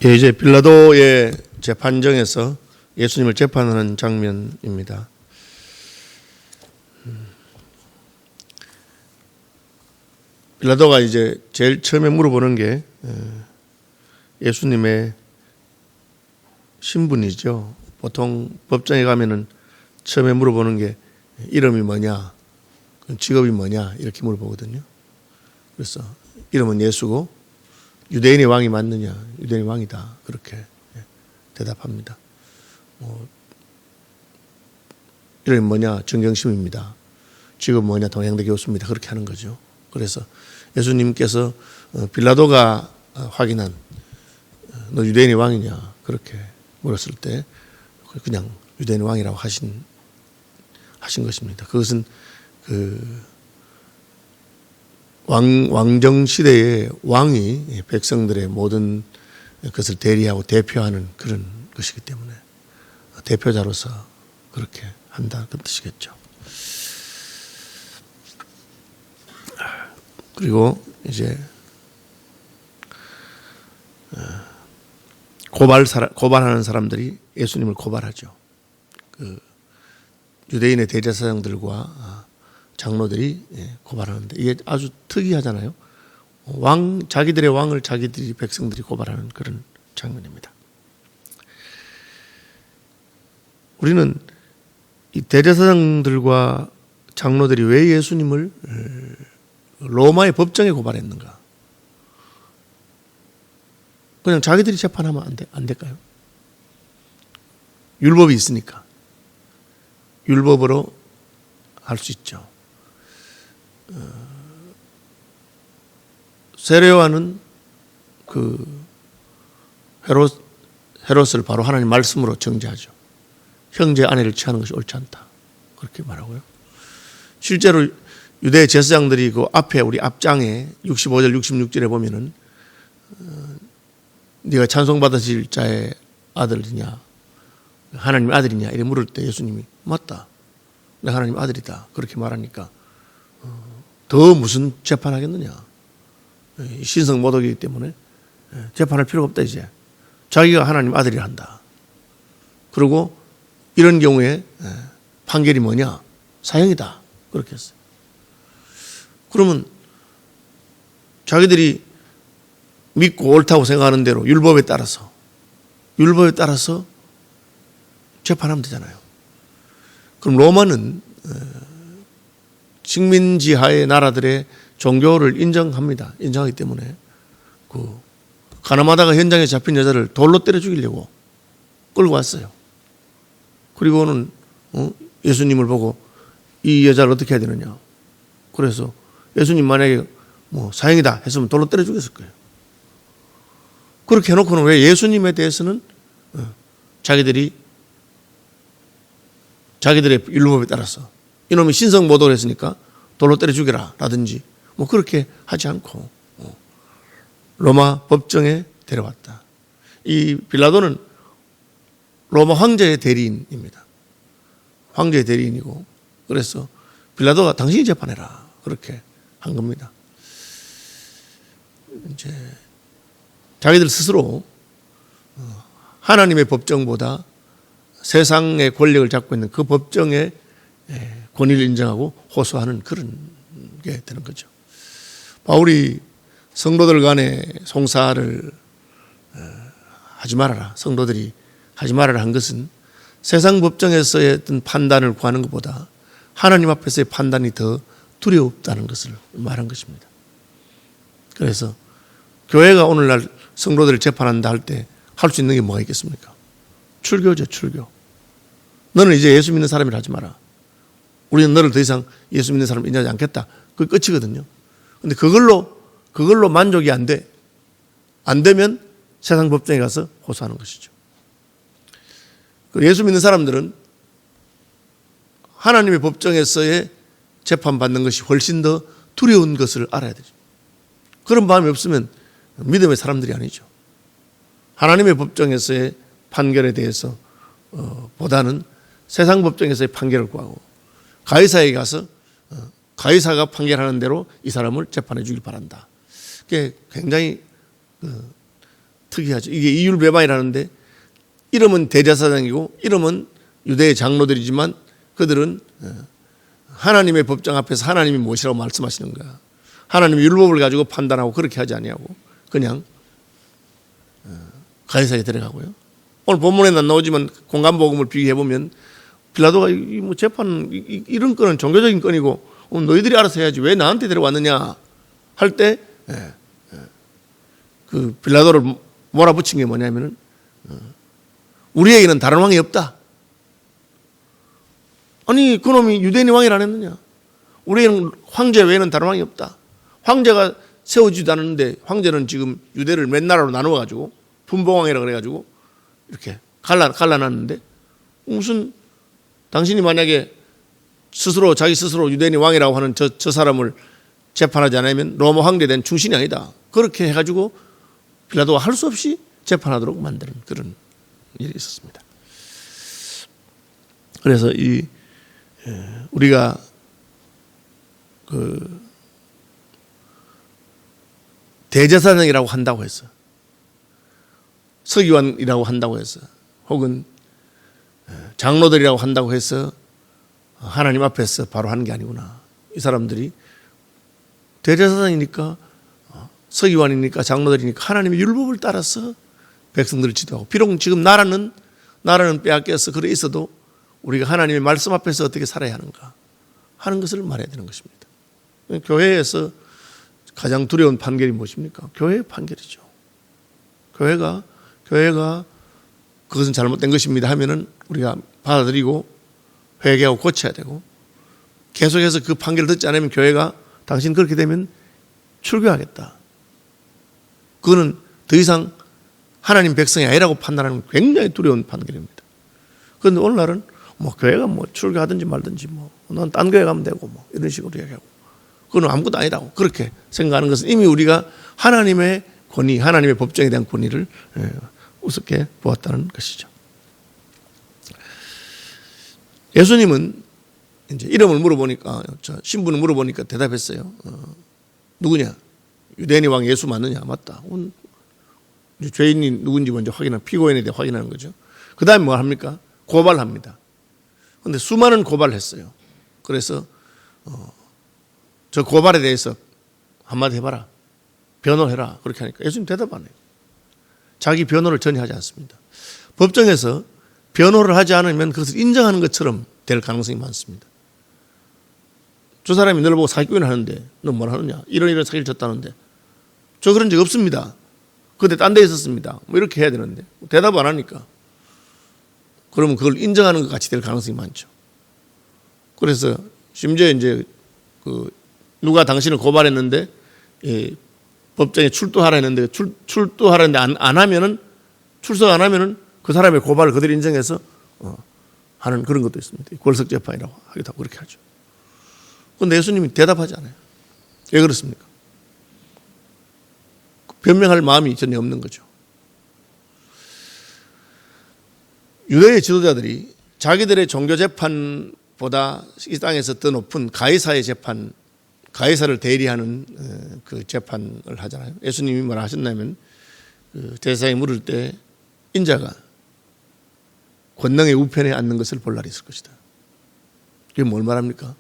예, 이제 빌라도의 재판정에서 예수님을 재판하는 장면입니다. 빌라도가 이제 제일 처음에 물어보는 게 예수님의 신분이죠. 보통 법정에 가면은 처음에 물어보는 게 이름이 뭐냐, 직업이 뭐냐 이렇게 물어보거든요. 그래서 이름은 예수고 유대인의 왕이 맞느냐, 유대인의 왕이다 그렇게 대답합니다. 이름이 뭐냐, 정경심입니다. 직업은 뭐냐, 동양대 교수입니다. 그렇게 하는 거죠. 그래서 예수님께서 빌라도가 확인한 너 유대인의 왕이냐 그렇게 물었을 때 그냥 유대인의 왕이라고 하신 것입니다. 그것은 왕정 시대의 왕이 백성들의 모든 것을 대리하고 대표하는 그런 것이기 때문에 대표자로서 그렇게 한다 그 뜻이겠죠. 그리고 이제 고발하는 사람들이 예수님을 고발하죠. 유대인의 대제사장들과 장로들이 고발하는데 이게 아주 특이하잖아요. 자기들의 왕을 자기들이 백성들이 고발하는 그런 장면입니다. 우리는 이 대제사장들과 장로들이 왜 예수님을 로마의 법정에 고발했는가? 그냥 자기들이 재판하면 안 될까요? 율법이 있으니까 율법으로 할 수 있죠. 세례요한은 헤롯을 바로 하나님 말씀으로 정죄하죠. 형제 아내를 취하는 것이 옳지 않다 그렇게 말하고요. 실제로 유대 제사장들이 그 앞에 우리 앞장에 65절 66절에 보면은 네가 찬송받으실 자의 아들이냐 하나님의 아들이냐 이렇게 물을 때 예수님이 맞다 내가 하나님 아들이다 그렇게 말하니까 더 무슨 재판하겠느냐. 신성 모독이기 때문에 재판할 필요가 없다. 이제 자기가 하나님 아들이라 한다. 그리고 이런 경우에 판결이 뭐냐, 사형이다 그렇게 했어요. 그러면 자기들이 믿고 옳다고 생각하는 대로 율법에 따라서 재판하면 되잖아요. 그럼 로마는 식민지하의 나라들의 종교를 인정하기 때문에 가나마다가 현장에 잡힌 여자를 돌로 때려 죽이려고 끌고 왔어요. 그리고는 예수님을 보고 이 여자를 어떻게 해야 되느냐. 그래서 예수님 만약에 사형이다 했으면 돌로 때려 죽였을 거예요. 그렇게 해놓고는 왜 예수님에 대해서는 자기들의 율법에 따라서 이놈이 신성 모독을 했으니까 돌로 때려 죽여라 라든지 그렇게 하지 않고 로마 법정에 데려왔다. 이 빌라도는 로마 황제의 대리인입니다. 황제의 대리인이고 그래서 빌라도가 당신이 재판해라 그렇게 한 겁니다. 이제 자기들 스스로 하나님의 법정보다 세상의 권력을 잡고 있는 그 법정의 권위를 인정하고 호소하는 그런 게 되는 거죠. 바울이 성도들 간에 송사를 하지 말아라. 성도들이 하지 말아라 한 것은 세상 법정에서의 어떤 판단을 구하는 것보다 하나님 앞에서의 판단이 더 두렵다는 것을 말한 것입니다. 그래서 교회가 오늘날 성도들을 재판한다 할 때 할 수 있는 게 뭐가 있겠습니까? 출교죠, 출교. 너는 이제 예수 믿는 사람이라 하지 마라. 우리는 너를 더 이상 예수 믿는 사람 인정하지 않겠다. 그게 끝이거든요. 근데 그걸로 만족이 안 되면 세상 법정에 가서 호소하는 것이죠. 예수 믿는 사람들은 하나님의 법정에서의 재판받는 것이 훨씬 더 두려운 것을 알아야 되죠. 그런 마음이 없으면 믿음의 사람들이 아니죠. 하나님의 법정에서의 판결에 대해서 보다는 세상 법정에서의 판결을 구하고 가이사에게 가서 가이사가 판결하는 대로 이 사람을 재판해 주길 바란다. 그게 굉장히 특이하죠. 이게 이율배반이라는데 이름은 대제사장이고 이름은 유대의 장로들이지만 그들은 하나님의 법정 앞에서 하나님이 무엇이라고 말씀하시는 거야. 하나님의 율법을 가지고 판단하고 그렇게 하지 아니하고 그냥 가이사에 들어가고요. 오늘 본문에 안 나오지만 공간복음을 비교해 보면 빌라도가 뭐 재판 이런 건은 종교적인 건이고 너희들이 알아서 해야지 왜 나한테 데려왔느냐 할 때 그 빌라도를 몰아붙인 게 뭐냐면은 우리에게는 다른 왕이 없다. 아니 그놈이 유대인이 왕이라 안 했느냐. 우리에게는 황제 외에는 다른 왕이 없다. 황제가 세워지지도 않았는데 황제는 지금 유대를 몇 나라로 나누어가지고 분봉왕이라 그래가지고 이렇게 갈라놨는데 무슨 당신이 만약에 스스로 자기 스스로 유대인이 왕이라고 하는 저 사람을 재판하지 않으면 로마 황제된 충신이 아니다. 그렇게 해가지고 빌라도가 할 수 없이 재판하도록 만드는 그런 일이 있었습니다. 그래서 우리가 그 대제사장이라고 한다고 해서 서기관이라고 한다고 해서 혹은 장로들이라고 한다고 해서 하나님 앞에서 바로 하는 게 아니구나. 이 사람들이 대제사장이니까 서기관이니까 장로들이니까 하나님의 율법을 따라서 백성들을 지도하고 비록 지금 나라는 빼앗겨서 그래 있어도 우리가 하나님의 말씀 앞에서 어떻게 살아야 하는가 하는 것을 말해야 되는 것입니다. 교회에서 가장 두려운 판결이 무엇입니까? 교회의 판결이죠. 교회가 그것은 잘못된 것입니다 하면은 우리가 받아들이고 회개하고 고쳐야 되고 계속해서 그 판결을 듣지 않으면 교회가 당신 그렇게 되면 출교하겠다. 그거는 더 이상 하나님 백성이 아니라고 판단하는 굉장히 두려운 판결입니다. 그런데 오늘날은 뭐 교회가 뭐 출교하든지 말든지 뭐 넌 딴 교회 가면 되고 뭐 이런 식으로 얘기하고 그건 아무것도 아니라고 그렇게 생각하는 것은 이미 우리가 하나님의 권위, 하나님의 법정에 대한 권위를 우습게 보았다는 것이죠. 예수님은 이제 이름을 물어보니까 신분을 물어보니까 대답했어요. 누구냐? 유대인의 왕 예수 맞느냐? 맞다. 죄인이 누군지 먼저 피고인에 대해 확인하는 거죠. 그 다음에 뭘 합니까? 고발합니다. 그런데 수많은 고발을 했어요. 그래서 저 고발에 대해서 한마디 해봐라. 변호해라. 그렇게 하니까 예수님 대답 안 해요. 자기 변호를 전혀 하지 않습니다. 법정에서 변호를 하지 않으면 그것을 인정하는 것처럼 될 가능성이 많습니다. 저 사람이 너를 보고 사기꾼을 하는데 너 뭘 하느냐? 이런 사기를 쳤다는데 저 그런 적 없습니다. 그때 딴 데 있었습니다. 뭐 이렇게 해야 되는데 대답 안 하니까 그러면 그걸 인정하는 것 같이 될 가능성이 많죠. 그래서 심지어 이제 누가 당신을 고발했는데 법정에 출두하라 했는데 출두하라 했는데 안 하면은 출석 안 하면은 그 사람의 고발을 그대로 인정해서 하는 그런 것도 있습니다. 골석 재판이라고 하기도 하고 그렇게 하죠. 그런데 예수님이 대답하지 않아요. 왜 그렇습니까? 변명할 마음이 전혀 없는 거죠. 유대의 지도자들이 자기들의 종교 재판보다 이 땅에서 더 높은 가이사의 재판, 가이사를 대리하는 그 재판을 하잖아요. 예수님이 뭐라 하셨냐면 제사장이 물을 때 인자가 권능의 우편에 앉는 것을 볼 날이 있을 것이다. 이게 뭘 말합니까?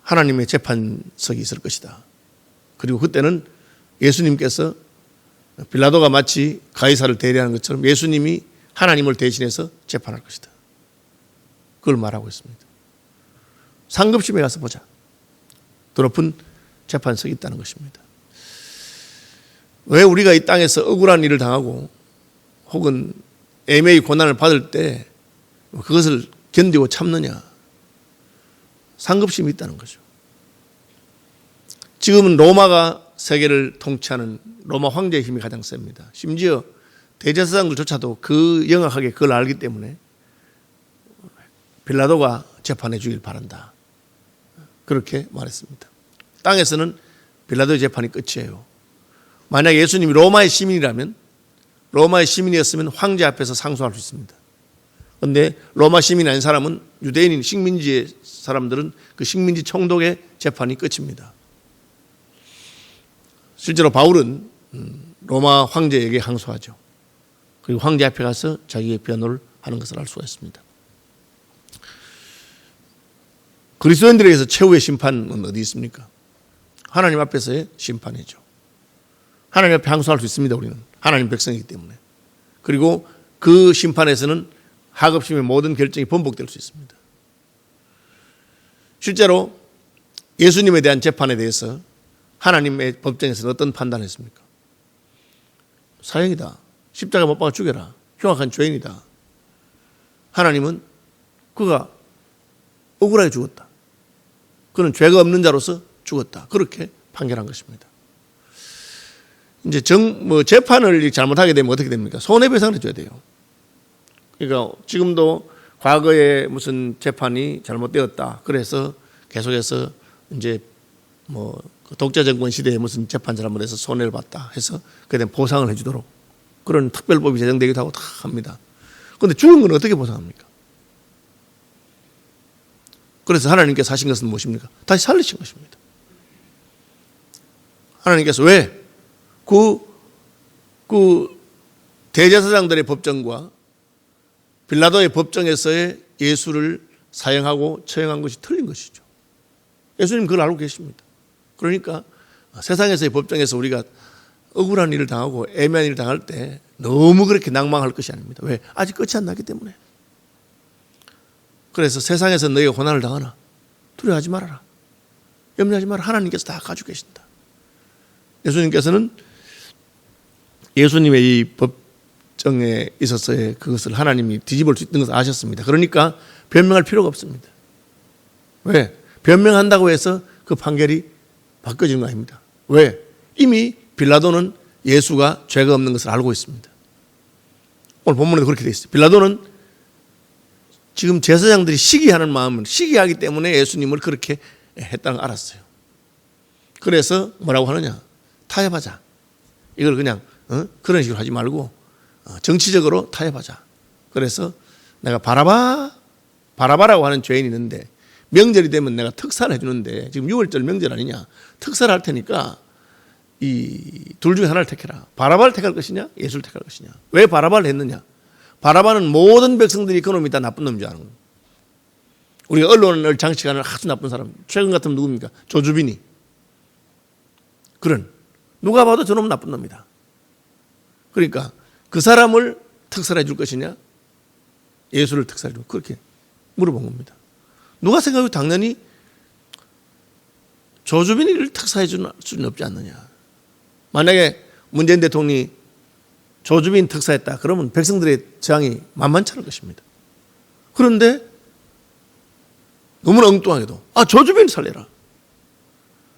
하나님의 재판석이 있을 것이다. 그리고 그때는 예수님께서 빌라도가 마치 가이사를 대리하는 것처럼 예수님이 하나님을 대신해서 재판할 것이다. 그걸 말하고 있습니다. 상급심에 가서 보자. 더 높은 재판석이 있다는 것입니다. 왜 우리가 이 땅에서 억울한 일을 당하고 혹은 애매히 고난을 받을 때 그것을 견디고 참느냐? 상급심이 있다는 거죠. 지금은 로마가 세계를 통치하는 로마 황제의 힘이 가장 셉니다. 심지어 대제사장들조차도 영악하게 그걸 알기 때문에 빌라도가 재판해 주길 바란다. 그렇게 말했습니다. 땅에서는 빌라도의 재판이 끝이에요. 만약 예수님이 로마의 시민이라면 로마의 시민이었으면 황제 앞에서 상소할 수 있습니다. 그런데 로마 시민이 아닌 사람은 유대인인 식민지의 사람들은 그 식민지 총독의 재판이 끝입니다. 실제로 바울은 로마 황제에게 항소하죠. 그리고 황제 앞에 가서 자기의 변호를 하는 것을 알 수가 있습니다. 그리스도인들에게서 최후의 심판은 어디 있습니까? 하나님 앞에서의 심판이죠. 하나님 앞에 항소할 수 있습니다. 우리는 하나님 백성이기 때문에. 그리고 그 심판에서는 하급심의 모든 결정이 번복될 수 있습니다. 실제로 예수님에 대한 재판에 대해서 하나님의 법정에서는 어떤 판단을 했습니까? 사형이다. 십자가 못 박아 죽여라. 흉악한 죄인이다. 하나님은 그가 억울하게 죽었다. 그는 죄가 없는 자로서 죽었다. 그렇게 판결한 것입니다. 이제 재판을 잘못하게 되면 어떻게 됩니까? 손해배상을 해줘야 돼요. 그러니까 지금도 과거에 무슨 재판이 잘못되었다. 그래서 계속해서 이제 독재 정권 시대에 무슨 재판 잘못해서 손해를 봤다 해서 그에 대한 보상을 해주도록 그런 특별법이 제정되기도 하고 다 합니다. 그런데 죽은 건 어떻게 보상합니까? 그래서 하나님께서 하신 것은 무엇입니까? 다시 살리신 것입니다. 하나님께서 왜 그 대제사장들의 법정과 빌라도의 법정에서의 예수를 사형하고 처형한 것이 틀린 것이죠. 예수님 그걸 알고 계십니다. 그러니까 세상에서의 법정에서 우리가 억울한 일을 당하고 애매한 일을 당할 때 너무 그렇게 낭망할 것이 아닙니다. 왜? 아직 끝이 안 났기 때문에. 그래서 세상에서 너희가 고난을 당하나 두려워하지 말아라. 염려하지 마라. 하나님께서 다 가지고 계신다. 예수님께서는 예수님의 이 법정에 있어서의 그것을 하나님이 뒤집을 수 있는 것을 아셨습니다. 그러니까 변명할 필요가 없습니다. 왜? 변명한다고 해서 그 판결이 바뀌어지는 거 아닙니다. 왜? 이미 빌라도는 예수가 죄가 없는 것을 알고 있습니다. 오늘 본문에도 그렇게 되어 있어요. 빌라도는 지금 제사장들이 시기하는 마음은 시기하기 때문에 예수님을 그렇게 했다는 걸 알았어요. 그래서 뭐라고 하느냐? 타협하자. 이걸 그냥 그런 식으로 하지 말고 정치적으로 타협하자. 그래서 내가 바라바라고 하는 죄인이 있는데 명절이 되면 내가 특사를 해주는데 지금 6월절 명절 아니냐? 특사를 할 테니까 이 둘 중에 하나를 택해라. 바라바를 택할 것이냐? 예수를 택할 것이냐? 왜 바라바를 했느냐? 바라바는 모든 백성들이 그놈이 다 나쁜 놈인 줄 아는 거예요. 우리가 언론을 장식하는 아주 나쁜 사람. 최근 같으면 누굽니까? 조주빈이. 그런 누가 봐도 저놈은 나쁜 놈이다. 그러니까 그 사람을 특사해 줄 것이냐? 예수를 특사해 줄 그렇게 물어본 겁니다. 누가 생각해도 당연히 조주빈이를 특사해 줄 수는 없지 않느냐. 만약에 문재인 대통령이 조주빈 특사했다. 그러면 백성들의 저항이 만만치 않을 것입니다. 그런데 너무나 엉뚱하게도 조주빈 살려라.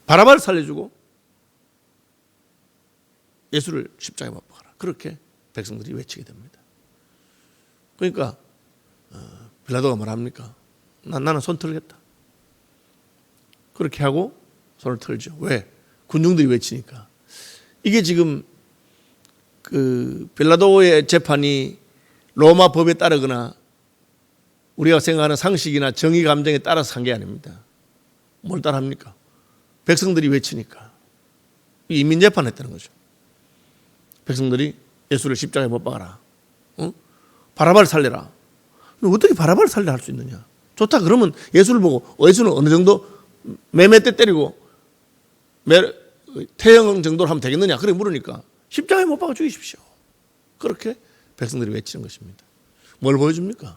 바라바를 살려주고 예수를 십자가에 못 박아라. 그렇게 백성들이 외치게 됩니다. 그러니까 빌라도가 뭐랍니까? 나는 손 털겠다. 그렇게 하고 손을 털죠. 왜? 군중들이 외치니까. 이게 지금 그 빌라도의 재판이 로마 법에 따르거나 우리가 생각하는 상식이나 정의 감정에 따라서 한 게 아닙니다. 뭘 따라합니까? 백성들이 외치니까. 인민재판 했다는 거죠. 백성들이 예수를 십자가에 못 박아라. 바라바를 살려라. 어떻게 바라바를 살려 할 수 있느냐? 좋다 그러면 예수를 보고 예수는 어느 정도 매매 때 때리고 태형 정도로 하면 되겠느냐? 그렇게 물으니까 십자가에 못 박아 죽이십시오. 그렇게 백성들이 외치는 것입니다. 뭘 보여줍니까?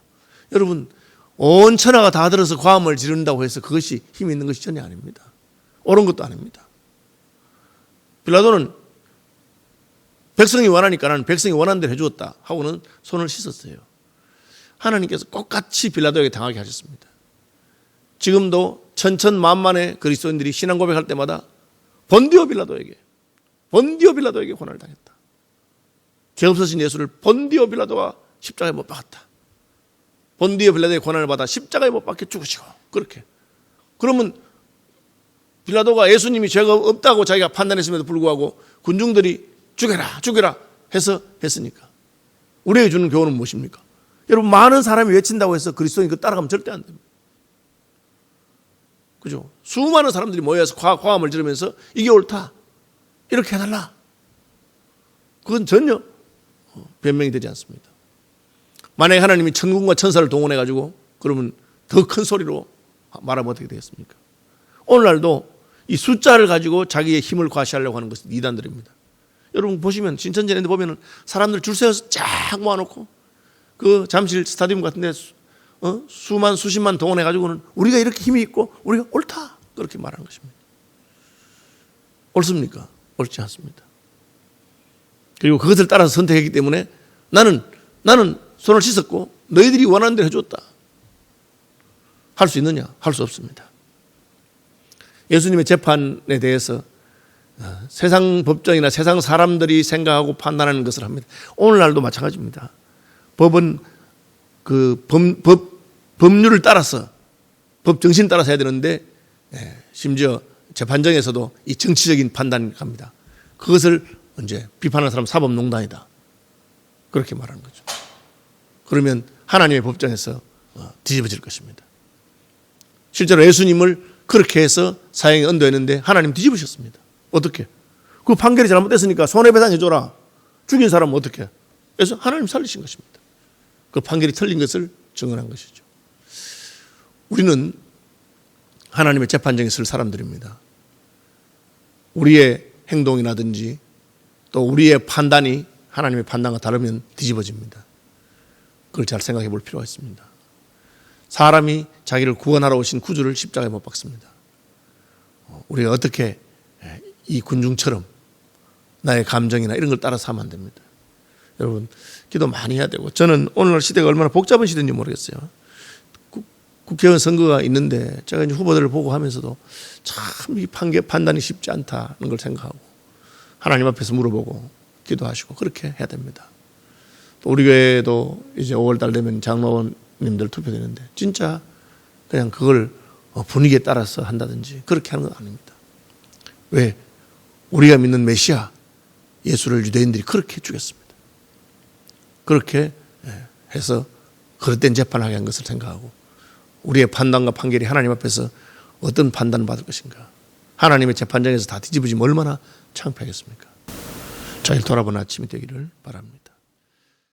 여러분 온 천하가 다 들어서 과음을 지른다고 해서 그것이 힘이 있는 것이 전혀 아닙니다. 옳은 것도 아닙니다. 빌라도는 백성이 원하니까 나는 백성이 원하는 대로 해주었다 하고는 손을 씻었어요. 하나님께서 똑같이 빌라도에게 당하게 하셨습니다. 지금도 천천만만의 그리스도인들이 신앙 고백할 때마다 본디오 빌라도에게 고난을 당했다. 죄 없으신 예수를 본디오 빌라도가 십자가에 못 박았다. 본디오 빌라도의 고난을 받아 십자가에 못 박혀 죽으시고 그렇게. 그러면 빌라도가 예수님이 죄가 없다고 자기가 판단했음에도 불구하고 군중들이 죽여라 해서 했으니까 우리에게 주는 교훈은 무엇입니까? 여러분 많은 사람이 외친다고 해서 그리스도인이 그 따라가면 절대 안 됩니다. 그죠? 수많은 사람들이 모여서 과음을 지르면서 이게 옳다 이렇게 해달라 그건 전혀 변명이 되지 않습니다. 만약에 하나님이 천군과 천사를 동원해 가지고 그러면 더 큰 소리로 말하면 어떻게 되겠습니까? 오늘날도 이 숫자를 가지고 자기의 힘을 과시하려고 하는 것은 이단들입니다. 여러분 보시면 신천지랜드 보면은 사람들 줄 세워서 쫙 모아놓고 그 잠실 스타디움 같은데 수만 수십만 동원해 가지고는 우리가 이렇게 힘이 있고 우리가 옳다 그렇게 말하는 것입니다. 옳습니까? 옳지 않습니다. 그리고 그것을 따라서 선택했기 때문에 나는 손을 씻었고 너희들이 원하는 대로 해줬다. 할 수 있느냐? 할 수 없습니다. 예수님의 재판에 대해서 세상 법정이나 세상 사람들이 생각하고 판단하는 것을 합니다. 오늘날도 마찬가지입니다. 법은 그 법률을 따라서 법 정신을 따라서 해야 되는데 심지어 재판정에서도 이 정치적인 판단을 합니다. 그것을 이제 비판하는 사람 사법농단이다. 그렇게 말하는 거죠. 그러면 하나님의 법정에서 뒤집어질 것입니다. 실제로 예수님을 그렇게 해서 사형에 언도했는데 하나님 뒤집으셨습니다. 어떻게? 그 판결이 잘못됐으니까 손해배상해줘라. 죽인 사람은 어떻게? 그래서 하나님 살리신 것입니다. 그 판결이 틀린 것을 증언한 것이죠. 우리는 하나님의 재판정에 설 사람들입니다. 우리의 행동이라든지 또 우리의 판단이 하나님의 판단과 다르면 뒤집어집니다. 그걸 잘 생각해 볼 필요가 있습니다. 사람이 자기를 구원하러 오신 구주를 십자가에 못 박습니다. 우리가 어떻게 이 군중처럼 나의 감정이나 이런 걸 따라서 하면 안 됩니다. 여러분 기도 많이 해야 되고 저는 오늘날 시대가 얼마나 복잡한 시대인지 모르겠어요. 국회의원 선거가 있는데 제가 이제 후보들을 보고 하면서도 참 이 판단이 쉽지 않다는 걸 생각하고 하나님 앞에서 물어보고 기도하시고 그렇게 해야 됩니다. 또 우리 교회도 이제 5월 달 되면 장로님들 투표되는데 진짜 그냥 그걸 분위기에 따라서 한다든지 그렇게 하는 건 아닙니다. 왜? 우리가 믿는 메시아 예수를 유대인들이 그렇게 죽였습니다. 그렇게 해서 그릇된 재판하게 한 것을 생각하고 우리의 판단과 판결이 하나님 앞에서 어떤 판단을 받을 것인가. 하나님의 재판장에서 다 뒤집어지면 얼마나 창피하겠습니까? 잘 돌아보는 아침이 되기를 바랍니다.